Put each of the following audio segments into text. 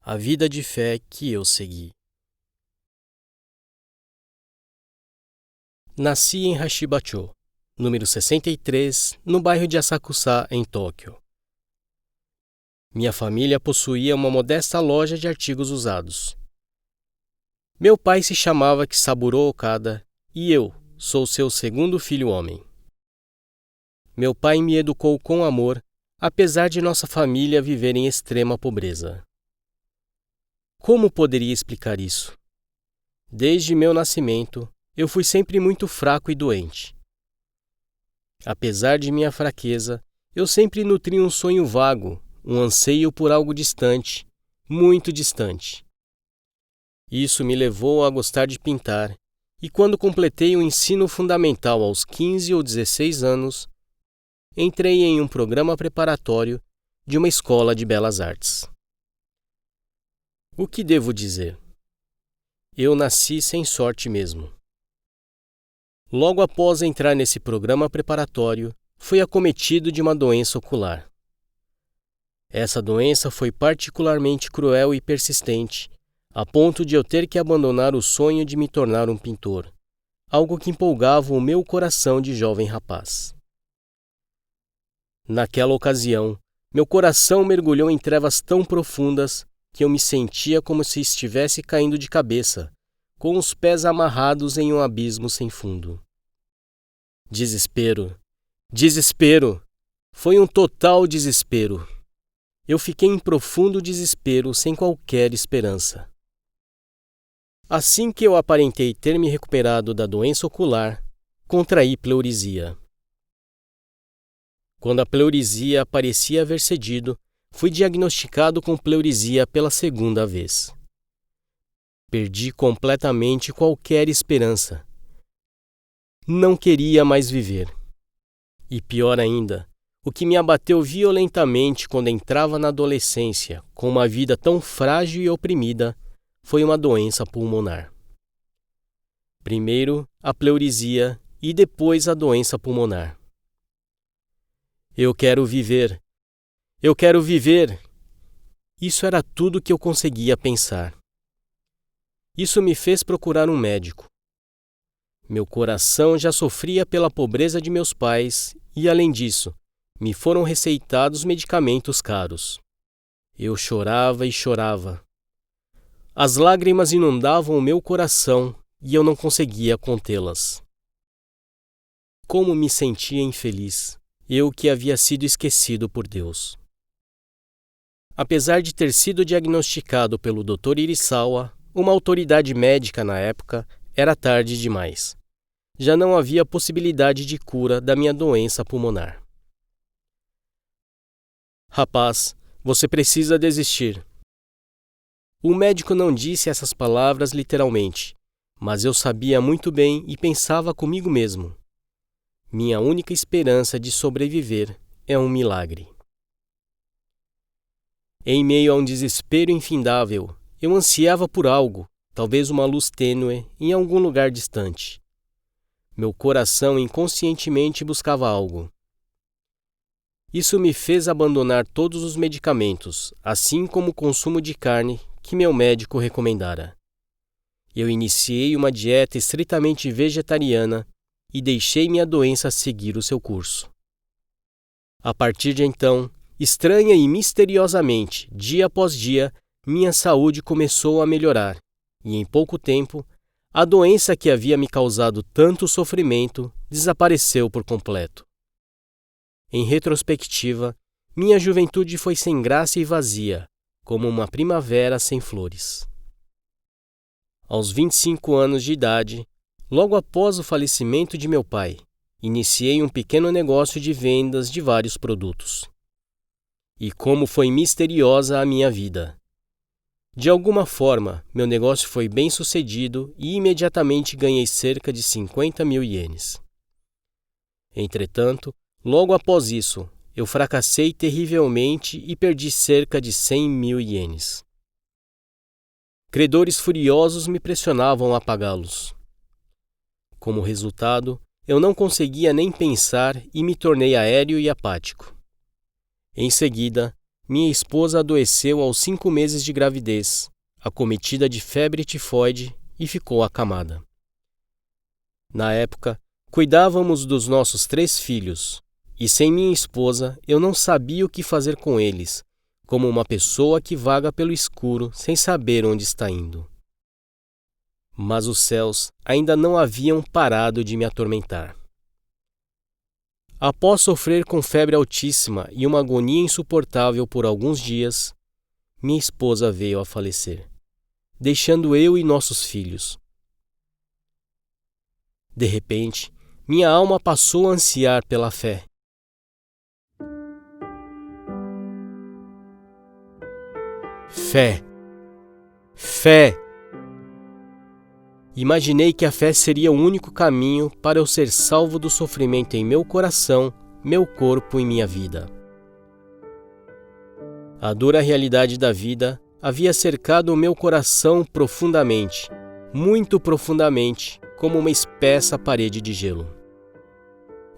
a vida de fé que eu segui. Nasci em Hashibacho, número 63, no bairro de Asakusa, em Tóquio. Minha família possuía uma modesta loja de artigos usados. Meu pai se chamava Kisaburo Okada e eu sou seu segundo filho homem. Meu pai me educou com amor, apesar de nossa família viver em extrema pobreza. Como poderia explicar isso? Desde meu nascimento, eu fui sempre muito fraco e doente. Apesar de minha fraqueza, eu sempre nutri um sonho vago, um anseio por algo distante, muito distante. Isso me levou a gostar de pintar, e quando completei o ensino fundamental aos 15 ou 16 anos, entrei em um programa preparatório de uma escola de belas artes. O que devo dizer? Eu nasci sem sorte mesmo. Logo após entrar nesse programa preparatório, fui acometido de uma doença ocular. Essa doença foi particularmente cruel e persistente, a ponto de eu ter que abandonar o sonho de me tornar um pintor, algo que empolgava o meu coração de jovem rapaz. Naquela ocasião, meu coração mergulhou em trevas tão profundas que eu me sentia como se estivesse caindo de cabeça, com os pés amarrados em um abismo sem fundo. Desespero. Desespero! Foi um total desespero. Eu fiquei em profundo desespero, sem qualquer esperança. Assim que eu aparentei ter me recuperado da doença ocular, contraí pleurisia. Quando a pleurisia parecia haver cedido, fui diagnosticado com pleurisia pela segunda vez. Perdi completamente qualquer esperança. Não queria mais viver. E pior ainda, o que me abateu violentamente quando entrava na adolescência, com uma vida tão frágil e oprimida, foi uma doença pulmonar. Primeiro a pleurisia e depois a doença pulmonar. Eu quero viver. Eu quero viver. Isso era tudo que eu conseguia pensar. Isso me fez procurar um médico. Meu coração já sofria pela pobreza de meus pais e, além disso, me foram receitados medicamentos caros. Eu chorava e chorava. As lágrimas inundavam o meu coração e eu não conseguia contê-las. Como me sentia infeliz, eu que havia sido esquecido por Deus. Apesar de ter sido diagnosticado pelo Dr. Irisawa, uma autoridade médica na época, era tarde demais. Já não havia possibilidade de cura da minha doença pulmonar. Rapaz, você precisa desistir. O médico não disse essas palavras literalmente, mas eu sabia muito bem e pensava comigo mesmo. Minha única esperança de sobreviver é um milagre. Em meio a um desespero infindável, eu ansiava por algo, talvez uma luz tênue, em algum lugar distante. Meu coração inconscientemente buscava algo. Isso me fez abandonar todos os medicamentos, assim como o consumo de carne que meu médico recomendara. Eu iniciei uma dieta estritamente vegetariana e deixei minha doença seguir o seu curso. A partir de então, estranha e misteriosamente, dia após dia, minha saúde começou a melhorar, e em pouco tempo, a doença que havia me causado tanto sofrimento desapareceu por completo. Em retrospectiva, minha juventude foi sem graça e vazia, como uma primavera sem flores. Aos 25 anos de idade, logo após o falecimento de meu pai, iniciei um pequeno negócio de vendas de vários produtos. E como foi misteriosa a minha vida! De alguma forma, meu negócio foi bem sucedido e imediatamente ganhei cerca de 50 mil ienes. Entretanto, logo após isso, eu fracassei terrivelmente e perdi cerca de 100 mil ienes. Credores furiosos me pressionavam a pagá-los. Como resultado, eu não conseguia nem pensar e me tornei aéreo e apático. Em seguida, minha esposa adoeceu aos 5 meses de gravidez, acometida de febre tifoide, e ficou acamada. Na época, cuidávamos dos nossos 3 filhos, e sem minha esposa eu não sabia o que fazer com eles, como uma pessoa que vaga pelo escuro sem saber onde está indo. Mas os céus ainda não haviam parado de me atormentar. Após sofrer com febre altíssima e uma agonia insuportável por alguns dias, minha esposa veio a falecer, deixando eu e nossos filhos. De repente, minha alma passou a ansiar pela fé. Fé. Fé. Imaginei que a fé seria o único caminho para eu ser salvo do sofrimento em meu coração, meu corpo e minha vida. A dura realidade da vida havia cercado o meu coração profundamente, muito profundamente, como uma espessa parede de gelo.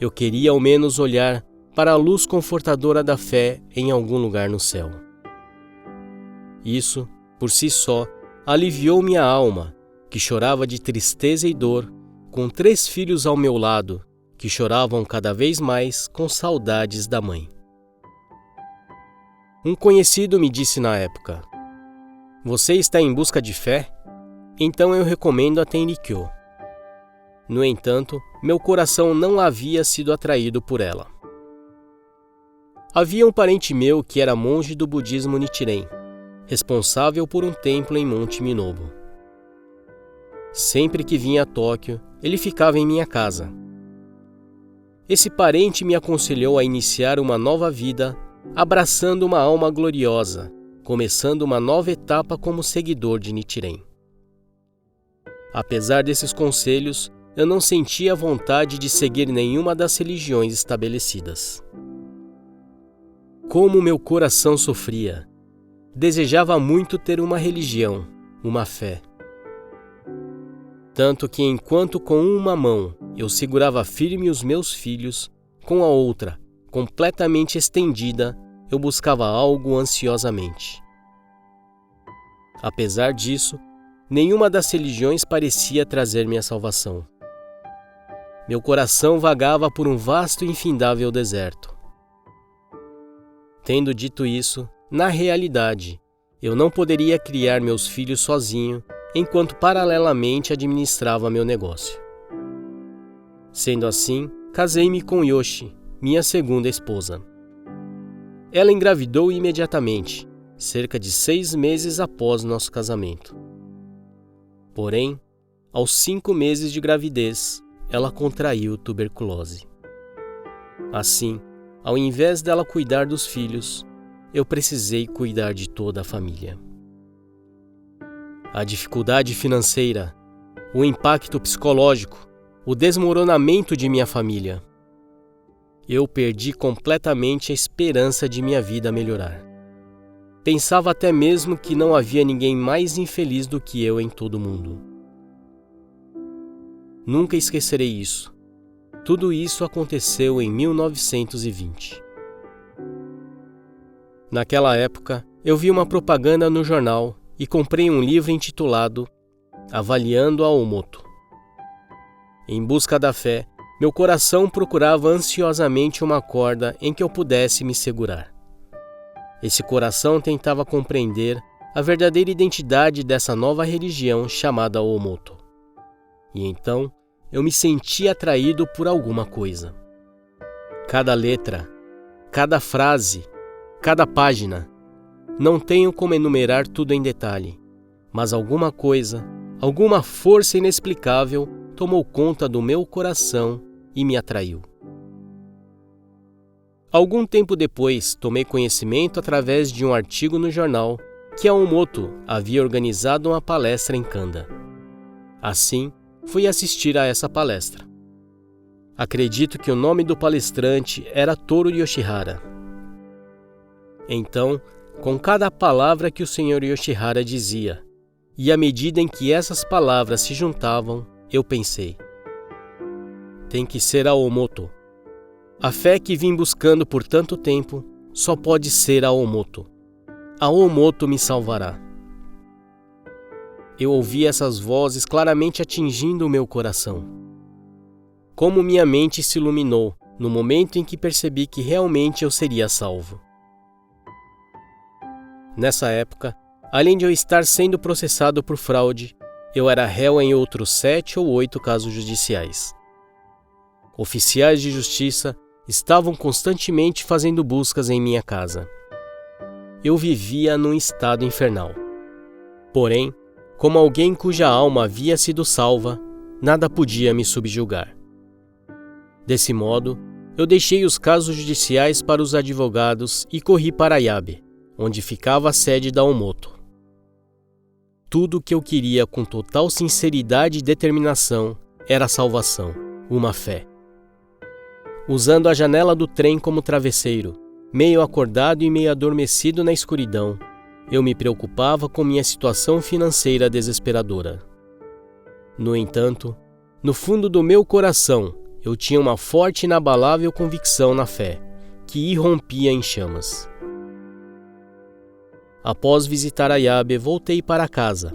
Eu queria ao menos olhar para a luz confortadora da fé em algum lugar no céu. Isso, por si só, aliviou minha alma, que chorava de tristeza e dor, com 3 filhos ao meu lado, que choravam cada vez mais com saudades da mãe. Um conhecido me disse na época: "Você está em busca de fé? Então eu recomendo a Tenrikyo." No entanto, meu coração não havia sido atraído por ela. Havia um parente meu que era monge do budismo Nichiren, responsável por um templo em Monte Minobu. Sempre que vinha a Tóquio, ele ficava em minha casa. Esse parente me aconselhou a iniciar uma nova vida, abraçando uma alma gloriosa, começando uma nova etapa como seguidor de Nichiren. Apesar desses conselhos, eu não sentia vontade de seguir nenhuma das religiões estabelecidas. Como meu coração sofria! Desejava muito ter uma religião, uma fé. Tanto que enquanto com uma mão eu segurava firme os meus filhos, com a outra, completamente estendida, eu buscava algo ansiosamente. Apesar disso, nenhuma das religiões parecia trazer-me a salvação. Meu coração vagava por um vasto e infindável deserto. Tendo dito isso, na realidade, eu não poderia criar meus filhos sozinho, enquanto paralelamente administrava meu negócio. Sendo assim, casei-me com Yoshi, minha segunda esposa. Ela engravidou imediatamente, cerca de 6 meses após nosso casamento. Porém, aos 5 meses de gravidez, ela contraiu tuberculose. Assim, ao invés dela cuidar dos filhos, eu precisei cuidar de toda a família. A dificuldade financeira, o impacto psicológico, o desmoronamento de minha família. Eu perdi completamente a esperança de minha vida melhorar. Pensava até mesmo que não havia ninguém mais infeliz do que eu em todo o mundo. Nunca esquecerei isso. Tudo isso aconteceu em 1920. Naquela época, eu vi uma propaganda no jornal e comprei um livro intitulado Avaliando a Omoto. Em busca da fé, meu coração procurava ansiosamente uma corda em que eu pudesse me segurar. Esse coração tentava compreender a verdadeira identidade dessa nova religião chamada Omoto. E então, eu me senti atraído por alguma coisa. Cada letra, cada frase, cada página. Não tenho como enumerar tudo em detalhe, mas alguma coisa, alguma força inexplicável tomou conta do meu coração e me atraiu. Algum tempo depois, tomei conhecimento através de um artigo no jornal que a Omoto havia organizado uma palestra em Kanda. Assim, fui assistir a essa palestra. Acredito que o nome do palestrante era Toru Yoshihara. Então, com cada palavra que o Sr. Yoshihara dizia, e à medida em que essas palavras se juntavam, eu pensei: tem que ser a Omoto. A fé que vim buscando por tanto tempo só pode ser a Omoto. A Omoto me salvará. Eu ouvi essas vozes claramente atingindo o meu coração. Como minha mente se iluminou no momento em que percebi que realmente eu seria salvo. Nessa época, além de eu estar sendo processado por fraude, eu era réu em outros 7 ou 8 casos judiciais. Oficiais de justiça estavam constantemente fazendo buscas em minha casa. Eu vivia num estado infernal. Porém, como alguém cuja alma havia sido salva, nada podia me subjugar. Desse modo, eu deixei os casos judiciais para os advogados e corri para Ayabe, onde ficava a sede da Omoto. Tudo o que eu queria com total sinceridade e determinação era a salvação, uma fé. Usando a janela do trem como travesseiro, meio acordado e meio adormecido na escuridão, eu me preocupava com minha situação financeira desesperadora. No entanto, no fundo do meu coração, eu tinha uma forte e inabalável convicção na fé, que irrompia em chamas. Após visitar Ayabe, voltei para casa.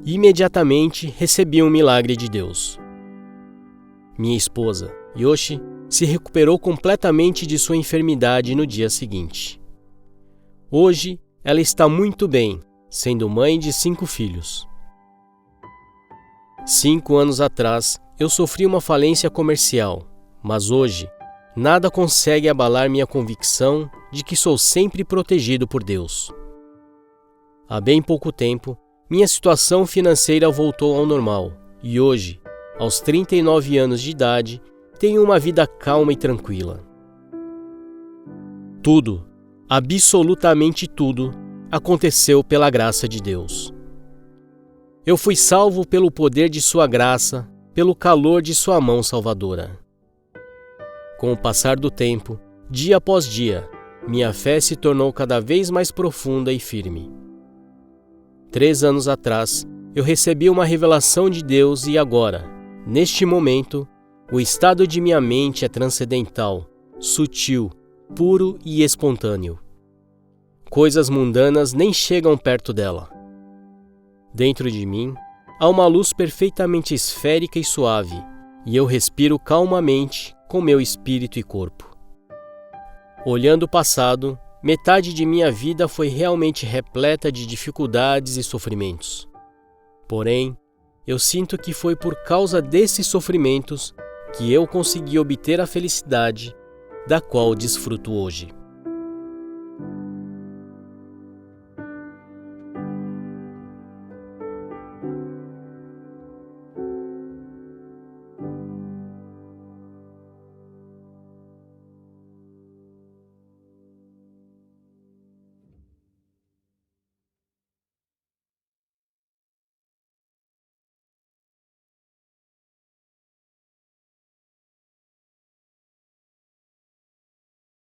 Imediatamente recebi um milagre de Deus. Minha esposa, Yoshi, se recuperou completamente de sua enfermidade no dia seguinte. Hoje, ela está muito bem, sendo mãe de 5 filhos. 5 anos atrás, eu sofri uma falência comercial, mas hoje, nada consegue abalar minha convicção de que sou sempre protegido por Deus. Há bem pouco tempo, minha situação financeira voltou ao normal e hoje, aos 39 anos de idade, tenho uma vida calma e tranquila. Tudo, absolutamente tudo, aconteceu pela graça de Deus. Eu fui salvo pelo poder de sua graça, pelo calor de sua mão salvadora. Com o passar do tempo, dia após dia, minha fé se tornou cada vez mais profunda e firme. 3 anos atrás, eu recebi uma revelação de Deus e agora, neste momento, o estado de minha mente é transcendental, sutil, puro e espontâneo. Coisas mundanas nem chegam perto dela. Dentro de mim, há uma luz perfeitamente esférica e suave, e eu respiro calmamente com meu espírito e corpo. Olhando o passado, metade de minha vida foi realmente repleta de dificuldades e sofrimentos. Porém, eu sinto que foi por causa desses sofrimentos que eu consegui obter a felicidade da qual desfruto hoje.